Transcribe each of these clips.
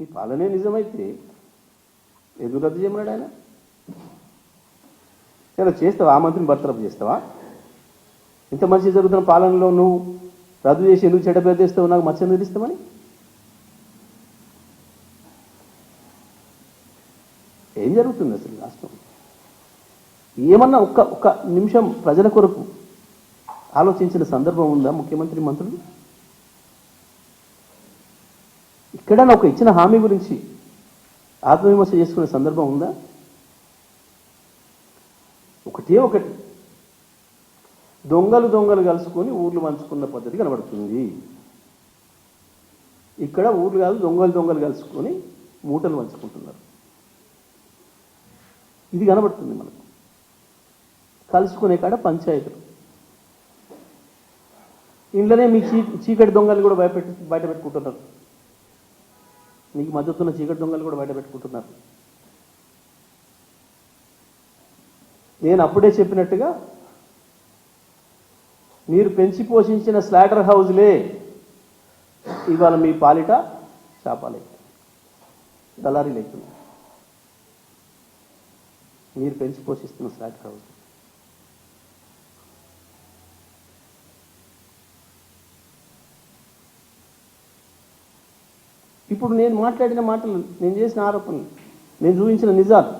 ఈ పాలనే నిజమైతే ఎందుకు రద్దు చేయమన్నాడు ఆయన? ఇలా చేస్తావా? ఆ మంత్రిని బర్తరఫ్ చేస్తావా? ఇంత మంచి జరుగుతున్న పాలనలో నువ్వు రద్దు చేసి ఎందుకు చెడ్డ పేరు తెస్తావు? నాకు మచ్చ నిలుస్తామని ఏం జరుగుతుంది అసలు రాష్ట్రం? ఏమన్నా ఒక్క నిమిషం ప్రజల కొరకు ఆలోచించిన సందర్భం ఉందా ముఖ్యమంత్రి, మంత్రులు? ఇక్కడన్నా ఒక ఇచ్చిన హామీ గురించి ఆత్మవిమర్శ చేసుకునే సందర్భం ఉందా? ఒకటి దొంగలు కలుసుకొని ఊర్లు పంచుకున్న పద్ధతి కనబడుతుంది. ఇక్కడ ఊర్లు కాదు, దొంగలు కలుసుకొని మూటలు పంచుకుంటున్నారు. ఇది కనబడుతుంది మనకు. కలుసుకునే కాడ పంచాయతీలు, ఇంట్లోనే మీ చీకటి దొంగలు కూడా బయట పెట్టుకుంటున్నారు. మీకు మద్దతున్న చీకటి దొంగలు కూడా బయట పెట్టుకుంటున్నారు. నేను అప్పుడే చెప్పినట్టుగా మీరు పెంచి పోషించిన స్లాటర్ హౌజ్లే ఇవాళ మీ పాలిట చేపాలి, దళారీ లేకుండా మీరు పెంచి పోషిస్తున్న స్లాటర్ హౌజ్. ఇప్పుడు నేను మాట్లాడిన మాటలు, నేను చేసిన ఆరోపణలు, నేను చూపించిన నిజాలు,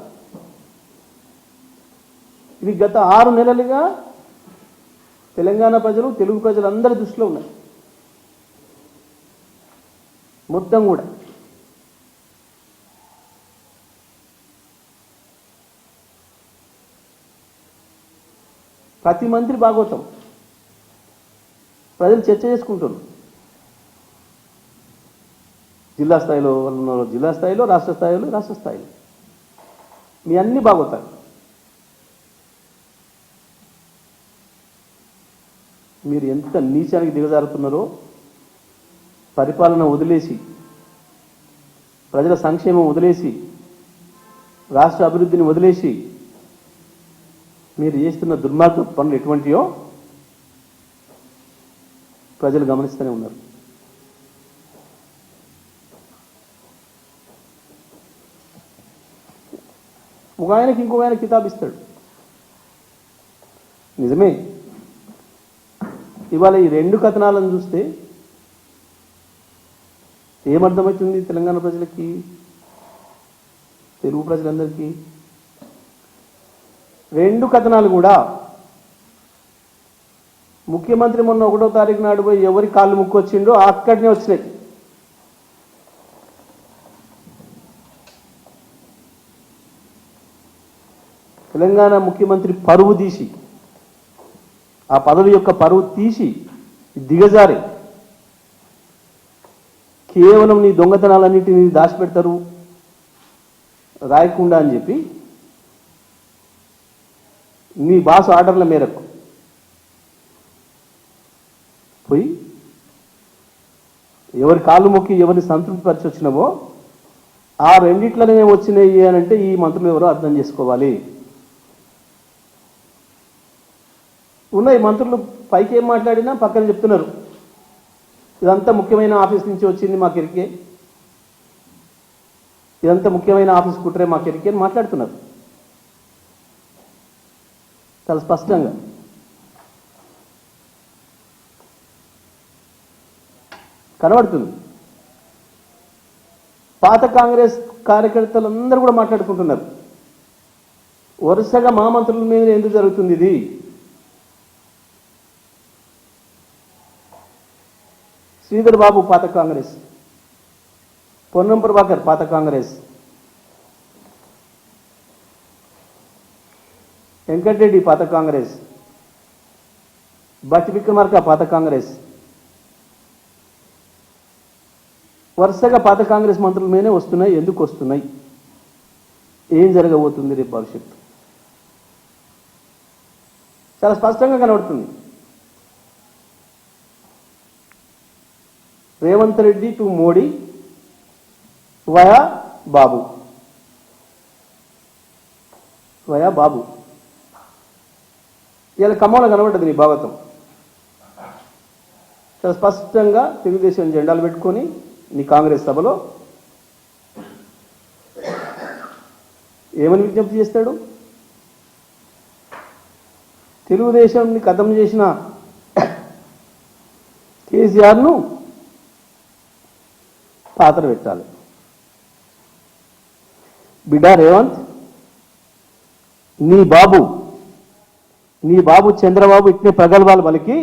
ఇవి గత 6 నెలలుగా తెలంగాణ ప్రజలు, తెలుగు ప్రజలందరి దృష్టిలో ఉన్నాయి. మొత్తం కూడా ప్రతి మంత్రి భాగవతం ప్రజలు చర్చ చేసుకుంటున్నారు. జిల్లా స్థాయిలో జిల్లా స్థాయిలో, రాష్ట్ర స్థాయిలో రాష్ట్ర స్థాయిలో మీ అన్ని భాగవతాలు. మీరు ఎంత నీచానికి దిగజారుతున్నారో, పరిపాలన వదిలేసి, ప్రజల సంక్షేమం వదిలేసి, రాష్ట్ర అభివృద్ధిని వదిలేసి మీరు చేస్తున్న దుర్మార్గ పనులు ఎటువంటివో ప్రజలు గమనిస్తూనే ఉన్నారు. ఒక ఆయనకి ఇంకొక ఆయన కితాబ్ ఇస్తాడు. నిజమే, ఇవాళ ఈ 2 కథనాలను చూస్తే ఏమర్థమవుతుంది తెలంగాణ ప్రజలకి, తెలుగు ప్రజలందరికీ? 2 కథనాలు కూడా ముఖ్యమంత్రి మొన్న 1వ తారీఖు నాడు పోయి ఎవరి కాళ్ళు ముక్కొచ్చిండో అక్కడనే వచ్చినాయి. తెలంగాణ ముఖ్యమంత్రి పరువు తీసి, ఆ పదవి యొక్క పరువు తీసి దిగజారి కేవలం నీ దొంగతనాలన్నింటినీ దాచిపెడతారు రాయకుండా అని చెప్పి నీ బాస్ ఆర్డర్ల మేరకు పోయి ఎవరి కాళ్ళు మొక్కి ఎవరిని సంతృప్తి పరిచి వచ్చినావో ఆ రెండిట్లనే వచ్చినాయి అని అంటే ఈ మంత్రులు ఎవరో అర్థం చేసుకోవాలి. ఉన్నాయి మంత్రులు, పైకి ఏం మాట్లాడినా పక్కన చెప్తున్నారు ఇదంతా ముఖ్యమైన ఆఫీస్ నుంచి వచ్చింది మా కెరికే, ఇదంతా ముఖ్యమైన ఆఫీస్ కుట్రే మా కెరికే అని మాట్లాడుతున్నారు చాలా స్పష్టంగా. కనబడుతుంది. పాత కాంగ్రెస్ కార్యకర్తలందరూ కూడా మాట్లాడుకుంటున్నారు, వరుసగా మా మంత్రుల మీద ఎందుకు జరుగుతుంది ఇది? శ్రీధర్ బాబు పాత కాంగ్రెస్, పొన్నం ప్రభాకర్ పాత కాంగ్రెస్, వెంకటరెడ్డి పాత కాంగ్రెస్, బట్టి విక్రమార్క పాత కాంగ్రెస్, వరుసగా పాత కాంగ్రెస్ మంత్రుల మీదనే వస్తున్నాయి. ఎందుకు వస్తున్నాయి? ఏం జరగబోతుంది రేపు భవిష్యత్తు? చాలా స్పష్టంగా కనబడుతుంది. Revanth Reddy to Modi via Babu, via Babu. ఇలా ఖమ్మంలో కనబడ్డది నీ భాగవతం. చాలా స్పష్టంగా తెలుగుదేశం జెండాలు పెట్టుకొని నీ కాంగ్రెస్ సభలో ఏమని విజ్ఞప్తి చేస్తాడు? తెలుగుదేశాన్ని ఖతం చేసిన కేసీఆర్ను పాత్ర పెట్టాలి. బిడ్డ రేవంత్, నీ బాబు చంద్రబాబు ఇట్నే ప్రగల్భాలు పలికి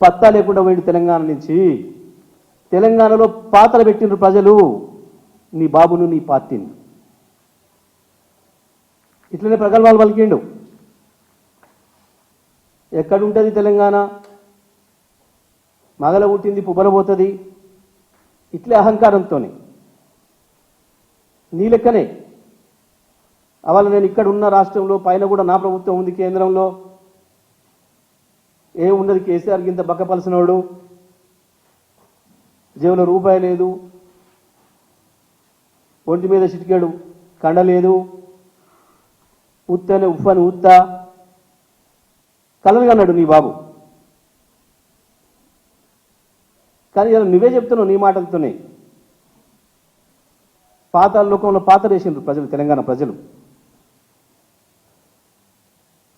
పత్తా లేకుండా పోయింది తెలంగాణ నుంచి. తెలంగాణలో పాత్ర పెట్టిన ప్రజలు నీ బాబును, నీ పార్టీని. ఇట్లనే ప్రగల్భాలు పలికిండు. ఎక్కడుంటుంది తెలంగాణ? మగల పుట్టింది పుబ్బలబోతుంది. ఇట్లే అహంకారంతో నీ లెక్కనే అవాళ నేను ఇక్కడ ఉన్న రాష్ట్రంలో పైన కూడా నా ప్రభుత్వం ఉంది, కేంద్రంలో ఏమున్నది? కేసీఆర్ గింత బక్కపలసినోడు, జేబులో రూపాయి లేదు, ఒంటి మీద చిటికాడు కండలేదు, ఉత్తనే ఉఫ్ఫని ఉత్తా కలలుగా అన్నాడు నీ బాబు. కానీ ఇలా నువ్వే చెప్తున్నావు నీ మాటలతోనే. పాతాళ లోకంలో పాత వేసిండ్రు ప్రజలు, తెలంగాణ ప్రజలు.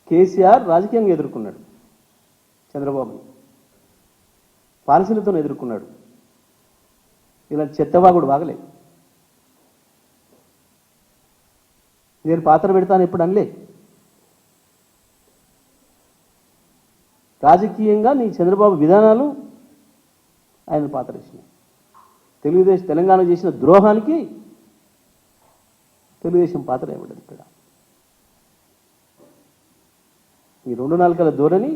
కేసీఆర్ రాజకీయంగా ఎదుర్కొన్నాడు చంద్రబాబుని, పాలసీలతో ఎదుర్కొన్నాడు. ఇలా చెత్తవాగుడు వాగలే. నేను పాత్ర పెడతాను ఎప్పుడు అనలే. రాజకీయంగా నీ చంద్రబాబు విధానాలు ఆయన పాత్ర వేసినాయి. తెలంగాణ చేసిన ద్రోహానికి తెలుగుదేశం పాత్ర ఇవ్వడం. ఇక్కడ ఈ 2 నాలుకల ధోరణి,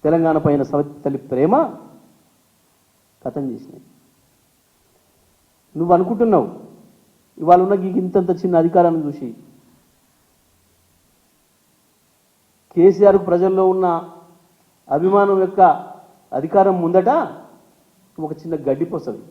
తెలంగాణ పైన సవతి తల్లి ప్రేమ కథం చేసినాయి. నువ్వు అనుకుంటున్నావు ఇవాళ ఉన్న ఇంతంత చిన్న అధికారాన్ని చూసి కేసీఆర్ ప్రజల్లో ఉన్న అభిమానం యొక్క అధికారం ముందట ఒక చిన్న గడ్డి పోసవి.